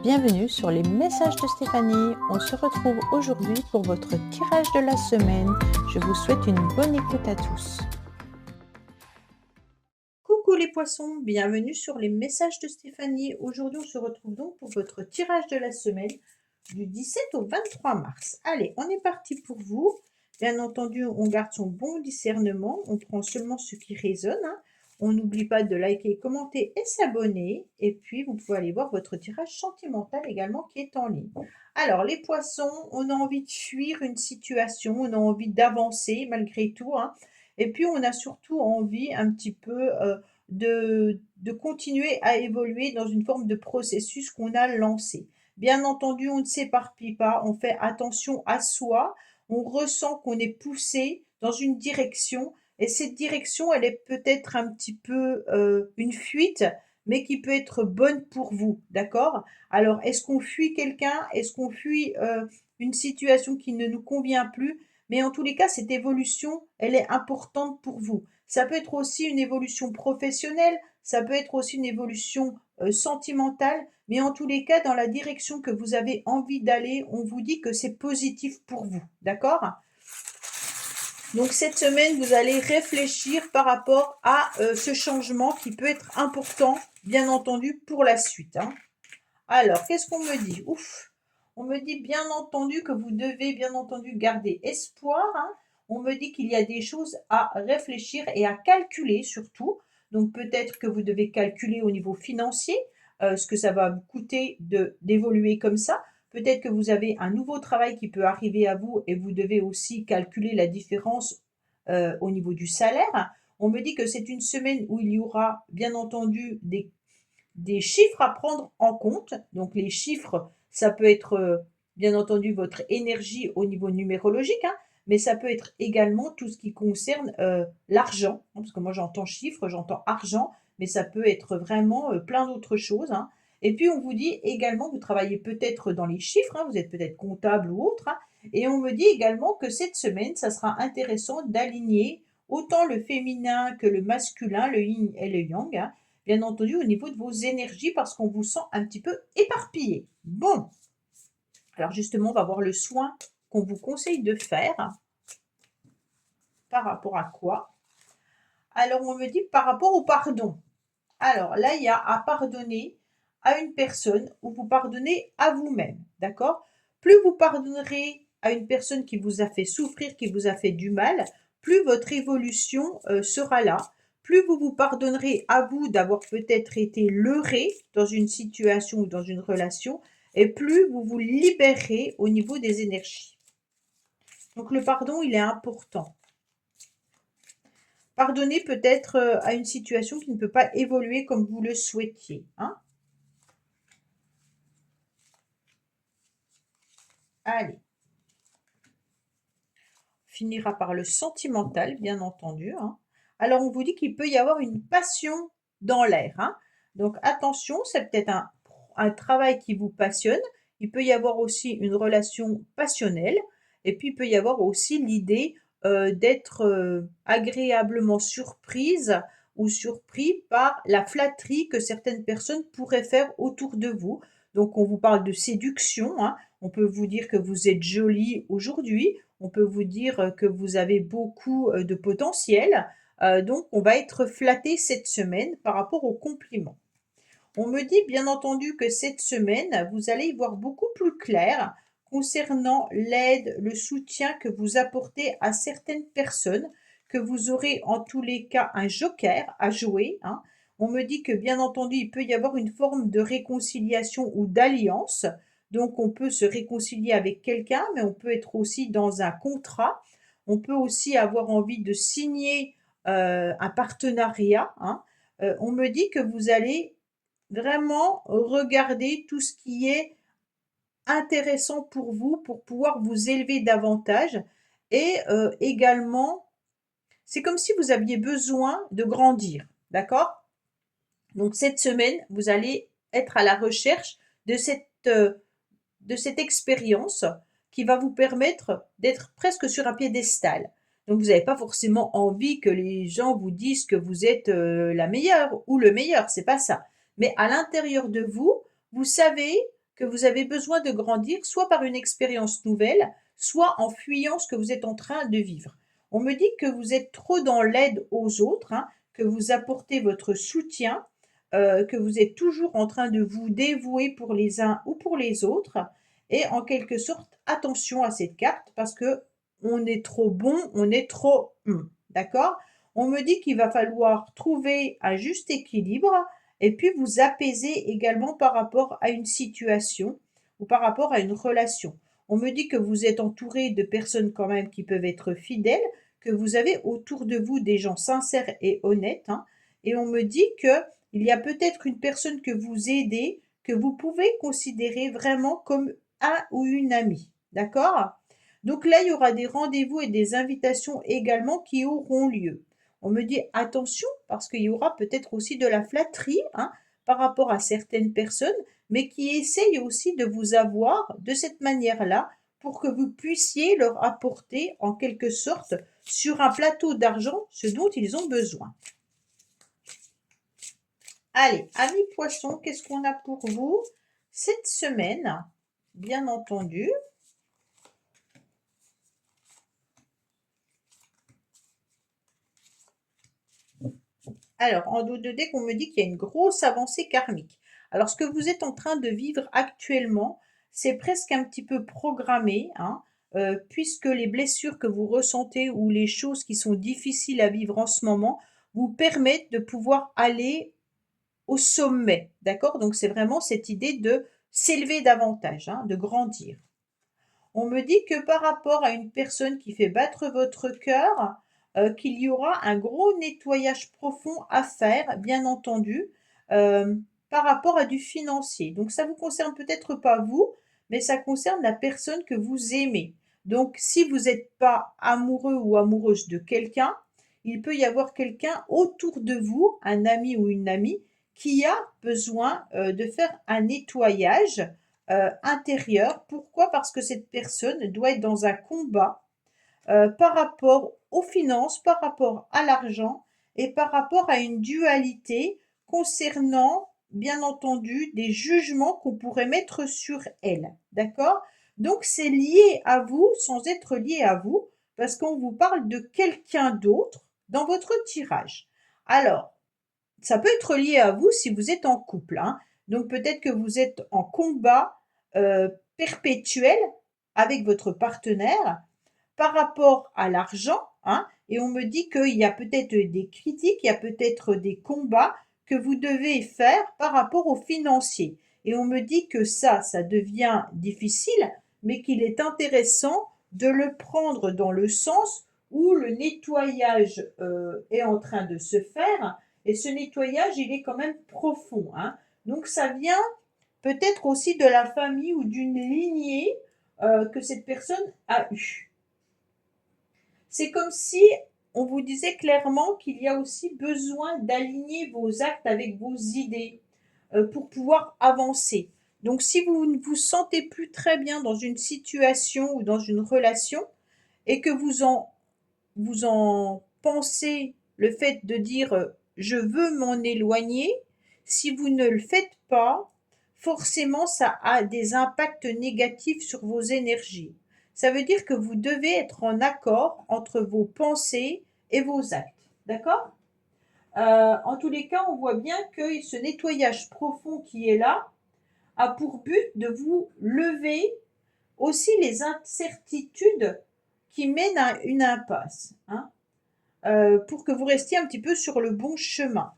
Bienvenue sur les messages de Stéphanie. On se retrouve aujourd'hui pour votre tirage de la semaine. Je vous souhaite une bonne écoute à tous. Coucou les poissons, bienvenue sur les messages de Stéphanie. Aujourd'hui, on se retrouve donc pour votre tirage de la semaine du 17 au 23 mars. Allez, on est parti pour vous. Bien entendu, on garde son bon discernement. On prend seulement ce qui résonne. On n'oublie pas de liker, commenter et s'abonner. Et puis, vous pouvez aller voir votre tirage sentimental également qui est en ligne. Alors, les poissons, on a envie de fuir une situation, on a envie d'avancer malgré tout. Et puis, on a surtout envie un petit peu de continuer à évoluer dans une forme de processus qu'on a lancé. Bien entendu, on ne s'éparpille pas, on fait attention à soi, on ressent qu'on est poussé dans une direction et cette direction, elle est peut-être un petit peu une fuite, mais qui peut être bonne pour vous, d'accord? Alors, est-ce qu'on fuit quelqu'un? Est-ce qu'on fuit une situation qui ne nous convient plus? Mais en tous les cas, cette évolution, elle est importante pour vous. Ça peut être aussi une évolution professionnelle, ça peut être aussi une évolution sentimentale, mais en tous les cas, dans la direction que vous avez envie d'aller, on vous dit que c'est positif pour vous, d'accord? Donc cette semaine, vous allez réfléchir par rapport à ce changement qui peut être important, bien entendu, pour la suite. Alors, qu'est-ce qu'on me dit? Ouf! On me dit bien entendu que vous devez bien entendu garder espoir. On me dit qu'il y a des choses à réfléchir et à calculer surtout. Donc peut-être que vous devez calculer au niveau financier ce que ça va vous coûter d'évoluer comme ça. Peut-être que vous avez un nouveau travail qui peut arriver à vous et vous devez aussi calculer la différence au niveau du salaire. On me dit que c'est une semaine où il y aura bien entendu des chiffres à prendre en compte. Donc les chiffres, ça peut être bien entendu votre énergie au niveau numérologique, mais ça peut être également tout ce qui concerne l'argent, parce que moi j'entends chiffres, j'entends argent, mais ça peut être vraiment plein d'autres choses. Et puis on vous dit également, vous travaillez peut-être dans les chiffres, vous êtes peut-être comptable ou autre, et on me dit également que cette semaine, ça sera intéressant d'aligner autant le féminin que le masculin, le yin et le yang, bien entendu au niveau de vos énergies parce qu'on vous sent un petit peu éparpillé. Bon, alors justement, on va voir le soin qu'on vous conseille de faire. Par rapport à quoi? Alors, on me dit par rapport au pardon. Alors là, il y a à pardonner à une personne ou vous pardonnez à vous-même, d'accord? Plus vous pardonnerez à une personne qui vous a fait souffrir, qui vous a fait du mal, plus votre évolution sera là. Plus vous vous pardonnerez à vous d'avoir peut-être été leurré dans une situation ou dans une relation, et plus vous vous libérerez au niveau des énergies. Donc le pardon, il est important. Pardonner peut-être à une situation qui ne peut pas évoluer comme vous le souhaitiez. Allez. On finira par le sentimental, bien entendu. Alors, on vous dit qu'il peut y avoir une passion dans l'air. Donc, attention, c'est peut-être un travail qui vous passionne. Il peut y avoir aussi une relation passionnelle. Et puis, il peut y avoir aussi l'idée d'être agréablement surprise ou surpris par la flatterie que certaines personnes pourraient faire autour de vous. Donc, on vous parle de séduction. On peut vous dire que vous êtes jolie aujourd'hui. On peut vous dire que vous avez beaucoup de potentiel. Donc, on va être flatté cette semaine par rapport aux compliments. On me dit bien entendu que cette semaine, vous allez y voir beaucoup plus clair concernant l'aide, le soutien que vous apportez à certaines personnes, que vous aurez en tous les cas un joker à jouer. On me dit que bien entendu, il peut y avoir une forme de réconciliation ou d'alliance. Donc, on peut se réconcilier avec quelqu'un, mais on peut être aussi dans un contrat. On peut aussi avoir envie de signer un partenariat. On me dit que vous allez vraiment regarder tout ce qui est intéressant pour vous, pour pouvoir vous élever davantage. Et également, c'est comme si vous aviez besoin de grandir, d'accord? Donc cette semaine, vous allez être à la recherche de cette expérience qui va vous permettre d'être presque sur un piédestal. Donc vous n'avez pas forcément envie que les gens vous disent que vous êtes la meilleure ou le meilleur, c'est pas ça. Mais à l'intérieur de vous, vous savez que vous avez besoin de grandir, soit par une expérience nouvelle, soit en fuyant ce que vous êtes en train de vivre. On me dit que vous êtes trop dans l'aide aux autres, hein, que vous apportez votre soutien, que vous êtes toujours en train de vous dévouer pour les uns ou pour les autres. Et en quelque sorte, attention à cette carte parce que on est trop bon, on est trop... D'accord? On me dit qu'il va falloir trouver un juste équilibre et puis vous apaiser également par rapport à une situation ou par rapport à une relation. On me dit que vous êtes entouré de personnes quand même qui peuvent être fidèles, que vous avez autour de vous des gens sincères et honnêtes, hein, et on me dit que il y a peut-être une personne que vous aidez, que vous pouvez considérer vraiment comme un ou une amie. D'accord? Donc là, il y aura des rendez-vous et des invitations également qui auront lieu. On me dit attention parce qu'il y aura peut-être aussi de la flatterie, hein, par rapport à certaines personnes, mais qui essayent aussi de vous avoir de cette manière-là pour que vous puissiez leur apporter en quelque sorte sur un plateau d'argent ce dont ils ont besoin. Allez, amis poissons, qu'est-ce qu'on a pour vous cette semaine? Bien entendu. Alors, en dos de deck, on me dit qu'il y a une grosse avancée karmique. Alors, ce que vous êtes en train de vivre actuellement, c'est presque un petit peu programmé, hein, puisque les blessures que vous ressentez ou les choses qui sont difficiles à vivre en ce moment vous permettent de pouvoir aller au sommet, d'accord? Donc, c'est vraiment cette idée de s'élever davantage, hein, de grandir. On me dit que par rapport à une personne qui fait battre votre cœur, qu'il y aura un gros nettoyage profond à faire, bien entendu, par rapport à du financier. Donc ça vous concerne peut-être pas vous, mais ça concerne la personne que vous aimez. Donc si vous n'êtes pas amoureux ou amoureuse de quelqu'un, il peut y avoir quelqu'un autour de vous, un ami ou une amie, qui a besoin de faire un nettoyage intérieur. Pourquoi? Parce que cette personne doit être dans un combat par rapport aux finances, par rapport à l'argent et par rapport à une dualité concernant, bien entendu, des jugements qu'on pourrait mettre sur elle. D'accord? Donc c'est lié à vous sans être lié à vous parce qu'on vous parle de quelqu'un d'autre dans votre tirage. Alors, ça peut être lié à vous si vous êtes en couple, hein. Donc peut-être que vous êtes en combat perpétuel avec votre partenaire par rapport à l'argent, hein, et on me dit qu'il y a peut-être des critiques, il y a peut-être des combats que vous devez faire par rapport aux financiers. Et on me dit que ça devient difficile, mais qu'il est intéressant de le prendre dans le sens où le nettoyage est en train de se faire, et ce nettoyage, il est quand même profond, hein. Donc ça vient peut-être aussi de la famille ou d'une lignée que cette personne a eue. C'est comme si on vous disait clairement qu'il y a aussi besoin d'aligner vos actes avec vos idées pour pouvoir avancer. Donc si vous ne vous sentez plus très bien dans une situation ou dans une relation et que vous en pensez le fait de dire je veux m'en éloigner, si vous ne le faites pas, forcément ça a des impacts négatifs sur vos énergies. Ça veut dire que vous devez être en accord entre vos pensées et vos actes. D'accord? En tous les cas, on voit bien que ce nettoyage profond qui est là a pour but de vous lever aussi les incertitudes qui mènent à une impasse, hein, pour que vous restiez un petit peu sur le bon chemin.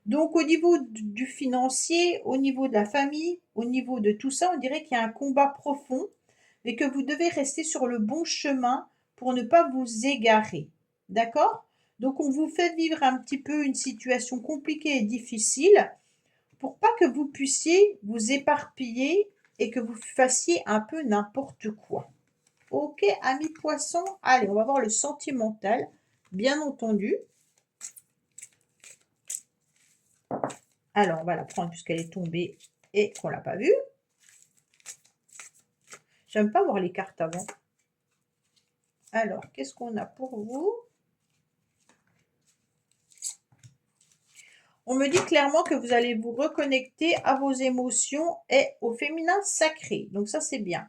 Donc au niveau du financier, au niveau de la famille, au niveau de tout ça, on dirait qu'il y a un combat profond et que vous devez rester sur le bon chemin pour ne pas vous égarer. D'accord? Donc on vous fait vivre un petit peu une situation compliquée et difficile pour pas que vous puissiez vous éparpiller et que vous fassiez un peu n'importe quoi. Ok, amis poissons, allez, on va voir le sentimental, bien entendu. Alors, on va la prendre puisqu'elle est tombée et qu'on l'a pas vue. J'aime pas voir les cartes avant. Alors, qu'est-ce qu'on a pour vous? On me dit clairement que vous allez vous reconnecter à vos émotions et au féminin sacré. Donc ça, c'est bien.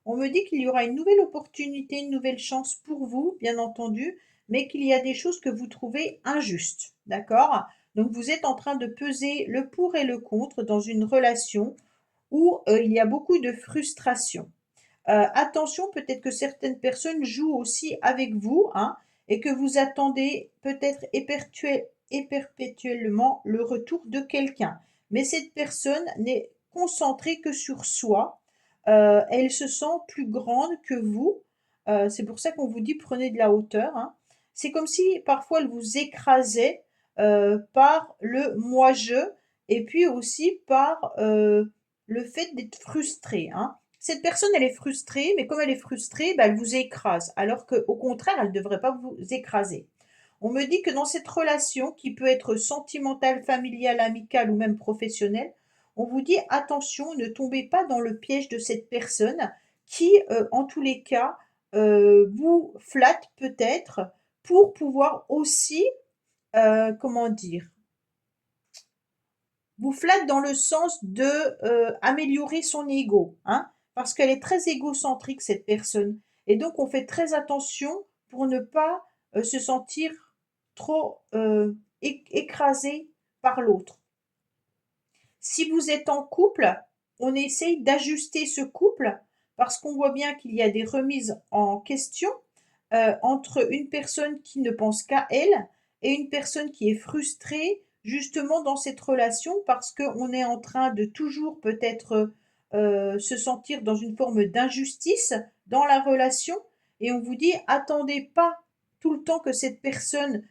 On me dit qu'il y aura une nouvelle opportunité, une nouvelle chance pour vous, bien entendu, mais qu'il y a des choses que vous trouvez injustes. D'accord? Donc vous êtes en train de peser le pour et le contre dans une relation où il y a beaucoup de frustration. Attention, peut-être que certaines personnes jouent aussi avec vous, hein, et que vous attendez peut-être et perpétuellement le retour de quelqu'un. Mais cette personne n'est concentrée que sur soi. Elle se sent plus grande que vous. C'est pour ça qu'on vous dit prenez de la hauteur, hein. C'est comme si parfois elle vous écrasait par le moi-je et puis aussi par le fait d'être frustré, hein. Cette personne, elle est frustrée, mais comme elle est frustrée, bah, elle vous écrase, alors qu'au contraire, elle ne devrait pas vous écraser. On me dit que dans cette relation, qui peut être sentimentale, familiale, amicale ou même professionnelle, on vous dit attention, ne tombez pas dans le piège de cette personne qui, en tous les cas, vous flatte peut-être pour pouvoir aussi, comment dire, vous flatte dans le sens de améliorer son ego, hein, parce qu'elle est très égocentrique, cette personne. Et donc, on fait très attention pour ne pas se sentir trop écrasé par l'autre. Si vous êtes en couple, on essaye d'ajuster ce couple parce qu'on voit bien qu'il y a des remises en question entre une personne qui ne pense qu'à elle et une personne qui est frustrée justement dans cette relation parce qu'on est en train de toujours peut-être se sentir dans une forme d'injustice dans la relation et on vous dit attendez pas tout le temps que cette personne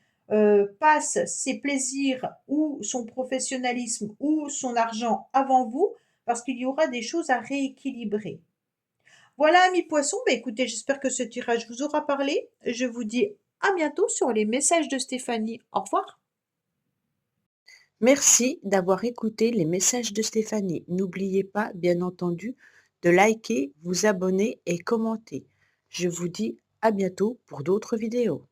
passe ses plaisirs ou son professionnalisme ou son argent avant vous parce qu'il y aura des choses à rééquilibrer. Voilà, amis poissons, bah écoutez, j'espère que ce tirage vous aura parlé. Je vous dis à bientôt sur les messages de Stéphanie. Au revoir. Merci d'avoir écouté les messages de Stéphanie. N'oubliez pas, bien entendu, de liker, vous abonner et commenter. Je vous dis à bientôt pour d'autres vidéos.